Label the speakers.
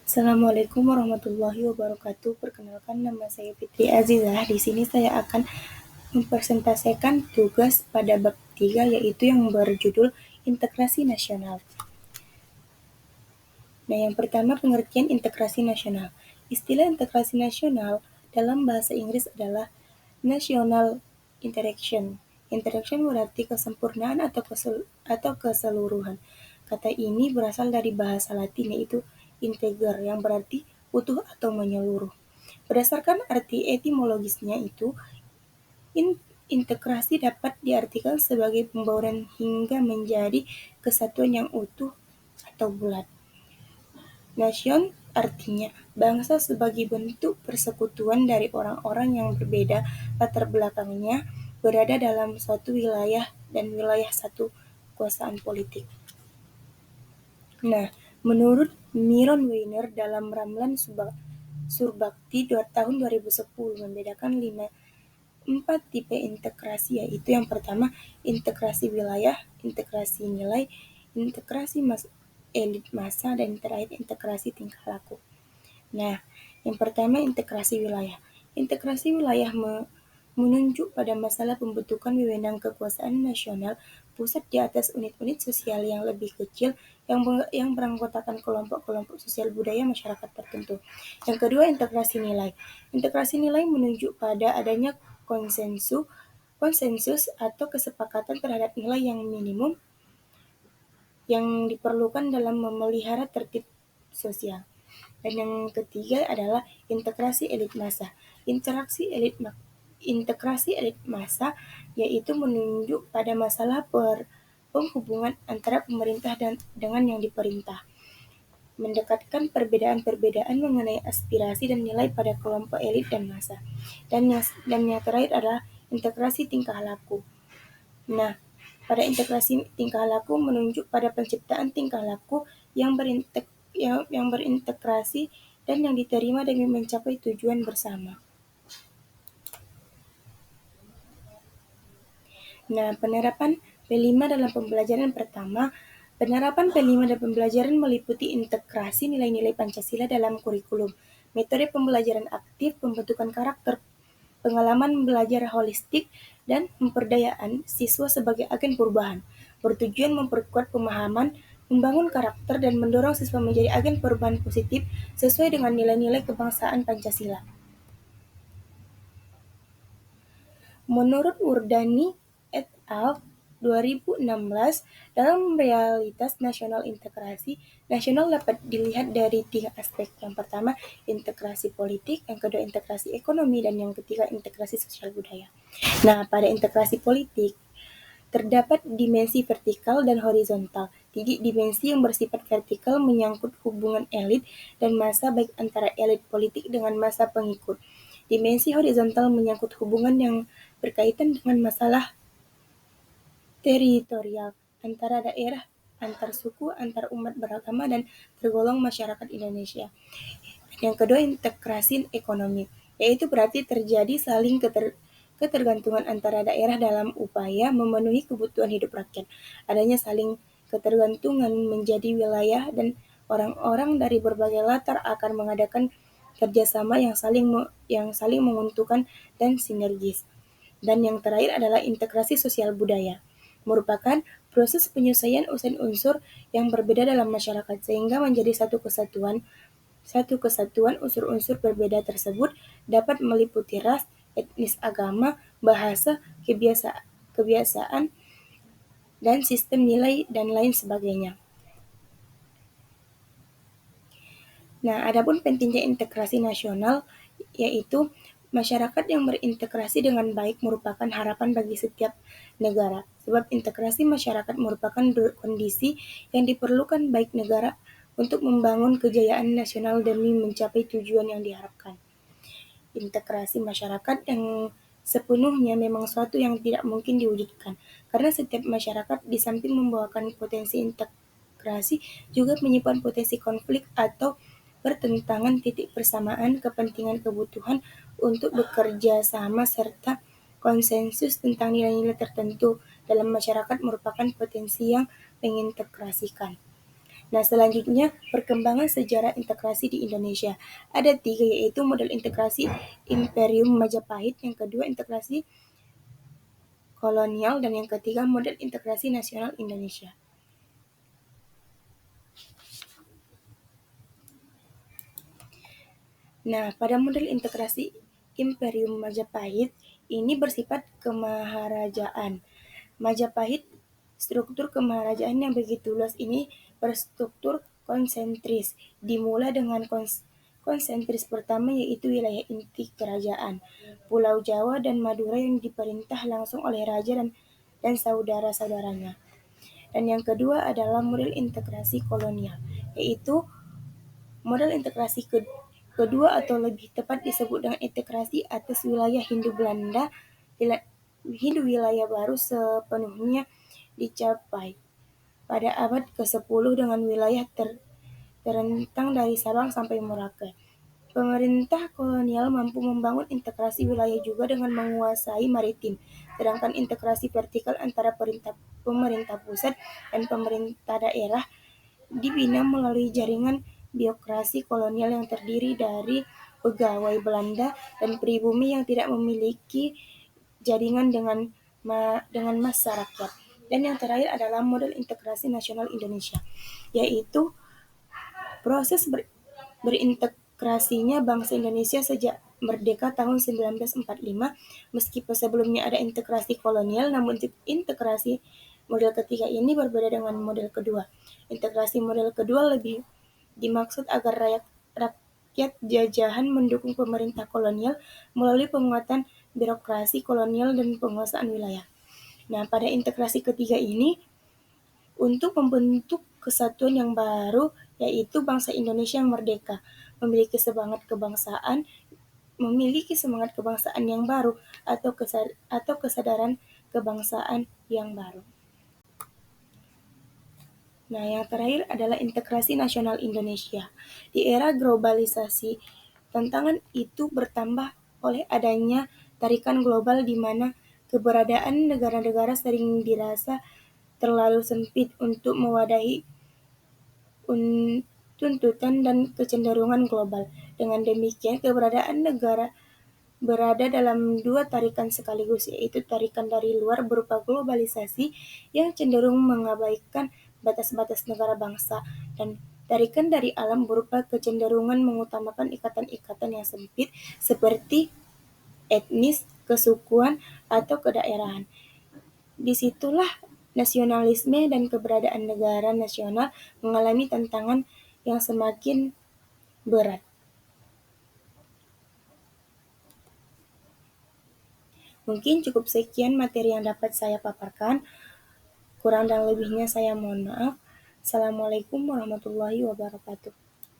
Speaker 1: Assalamualaikum warahmatullahi wabarakatuh. Perkenalkan, nama saya Fitri Azizah. Di sini saya akan mempresentasikan tugas pada bab 3, yaitu yang berjudul Integrasi Nasional. Nah, yang pertama, pengertian integrasi nasional. Istilah integrasi nasional dalam bahasa Inggris adalah national interaction. Interaction berarti kesempurnaan atau keseluruhan. Kata ini berasal dari bahasa Latin, yaitu integer, yang berarti utuh atau menyeluruh. Berdasarkan arti etimologisnya itu, integrasi dapat diartikan sebagai pembauran hingga menjadi kesatuan yang utuh atau bulat. Nation artinya bangsa sebagai bentuk persekutuan dari orang-orang yang berbeda latar belakangnya berada dalam suatu wilayah dan wilayah satu kekuasaan politik. Nah, menurut Miron Weiner dalam Ramlan Surbakti tahun 2010 membedakan 4 tipe integrasi, yaitu yang pertama integrasi wilayah, integrasi nilai, integrasi elit massa, dan terakhir integrasi tingkah laku. Nah, yang pertama integrasi wilayah. Integrasi wilayah menunjuk pada masalah pembentukan wewenang kekuasaan nasional pusat di atas unit-unit sosial yang lebih kecil yang beranggotakan kelompok-kelompok sosial budaya masyarakat tertentu. Yang kedua, integrasi nilai. Integrasi nilai menunjuk pada adanya konsensus atau kesepakatan terhadap nilai yang minimum yang diperlukan dalam memelihara tertib sosial. Dan yang ketiga adalah integrasi elit massa. Integrasi elit massa yaitu menunjuk pada masalah penghubungan antara pemerintah dengan yang diperintah, mendekatkan perbedaan-perbedaan mengenai aspirasi dan nilai pada kelompok elit dan massa. Dan yang terakhir adalah integrasi tingkah laku. Nah, pada integrasi tingkah laku menunjuk pada penciptaan tingkah laku yang berintegrasi dan yang diterima demi mencapai tujuan bersama. Nah, penerapan P5 dalam pembelajaran pertama. Penerapan P5 dalam pembelajaran meliputi integrasi nilai-nilai Pancasila dalam kurikulum, metode pembelajaran aktif, pembentukan karakter, pengalaman belajar holistik, dan pemberdayaan siswa sebagai agen perubahan, bertujuan memperkuat pemahaman, membangun karakter, dan mendorong siswa menjadi agen perubahan positif sesuai dengan nilai-nilai kebangsaan Pancasila. Menurut Wurdani et al. 2016, dalam realitas nasional integrasi nasional dapat dilihat dari 3 aspek. Yang pertama, integrasi politik, yang kedua integrasi ekonomi, dan yang ketiga integrasi sosial budaya. Nah, pada integrasi politik terdapat dimensi vertikal dan horizontal. Jadi dimensi yang bersifat vertikal menyangkut hubungan elit dan massa, baik antara elit politik dengan massa pengikut. Dimensi horizontal menyangkut hubungan yang berkaitan dengan masalah teritorial antara daerah, antar suku, antar umat beragama, dan tergolong masyarakat Indonesia. Yang kedua, integrasi ekonomi, yaitu berarti terjadi saling ketergantungan antara daerah dalam upaya memenuhi kebutuhan hidup rakyat. Adanya saling ketergantungan menjadi wilayah dan orang-orang dari berbagai latar akan mengadakan kerjasama yang saling menguntungkan dan sinergis. Dan yang terakhir adalah integrasi sosial budaya, merupakan proses penyelesaian unsur-unsur yang berbeda dalam masyarakat sehingga menjadi satu kesatuan. Unsur-unsur berbeda tersebut dapat meliputi ras, etnis, agama, bahasa, kebiasaan, dan sistem nilai, dan lain sebagainya. Nah, adapun pentingnya integrasi nasional, yaitu masyarakat yang berintegrasi dengan baik merupakan harapan bagi setiap negara, sebab integrasi masyarakat merupakan kondisi yang diperlukan baik negara untuk membangun kejayaan nasional demi mencapai tujuan yang diharapkan. Integrasi masyarakat yang sepenuhnya memang suatu yang tidak mungkin diwujudkan, karena setiap masyarakat di samping membawakan potensi integrasi juga menyimpan potensi konflik atau bertentangan titik persamaan kepentingan kebutuhan untuk bekerja sama serta konsensus tentang nilai-nilai tertentu dalam masyarakat merupakan potensi yang mengintegrasikan. Nah, selanjutnya perkembangan sejarah integrasi di Indonesia. Ada 3, yaitu model integrasi Imperium Majapahit, yang kedua integrasi kolonial, dan yang ketiga model integrasi nasional Indonesia. Nah, pada model integrasi Imperium Majapahit ini bersifat kemaharajaan. Majapahit, struktur kemaharajaan yang begitu luas ini berstruktur konsentris. Dimulai dengan konsentris pertama, yaitu wilayah inti kerajaan, Pulau Jawa dan Madura yang diperintah langsung oleh raja dan saudara-saudaranya. Dan yang kedua adalah model integrasi kolonial, yaitu model integrasi kedua atau lebih tepat disebut dengan integrasi atas wilayah Hindu Belanda. Hindu wilayah baru sepenuhnya dicapai pada abad ke-10 dengan wilayah terentang dari Sabang sampai Merauke. Pemerintah kolonial mampu membangun integrasi wilayah juga dengan menguasai maritim, sedangkan integrasi vertikal antara pemerintah pusat dan pemerintah daerah dibina melalui jaringan birokrasi kolonial yang terdiri dari pegawai Belanda dan pribumi yang tidak memiliki jaringan dengan masyarakat. Dan yang terakhir adalah model integrasi nasional Indonesia, yaitu proses berintegrasinya bangsa Indonesia sejak merdeka tahun 1945. Meskipun sebelumnya ada integrasi kolonial, namun integrasi model ketiga ini berbeda dengan model kedua. Integrasi model kedua lebih dimaksud agar rakyat jajahan mendukung pemerintah kolonial melalui penguatan birokrasi kolonial dan penguasaan wilayah. Nah, pada integrasi ketiga ini, untuk membentuk kesatuan yang baru, yaitu bangsa Indonesia yang merdeka, memiliki semangat kebangsaan yang baru atau kesadaran kebangsaan yang baru. Nah, yang terakhir adalah integrasi nasional Indonesia. Di era globalisasi, tantangan itu bertambah oleh adanya tarikan global di mana keberadaan negara-negara sering dirasa terlalu sempit untuk mewadahi tuntutan dan kecenderungan global. Dengan demikian, keberadaan negara berada dalam dua tarikan sekaligus, yaitu tarikan dari luar berupa globalisasi yang cenderung mengabaikan batas-batas negara bangsa, dan tarikan dari alam berupa kecenderungan mengutamakan ikatan-ikatan yang sempit seperti etnis, kesukuan, atau kedaerahan. Disitulah nasionalisme dan keberadaan negara nasional mengalami tantangan yang semakin berat. Mungkin cukup sekian materi yang dapat saya paparkan. Kurang dan lebihnya saya mohon maaf. Assalamualaikum warahmatullahi wabarakatuh.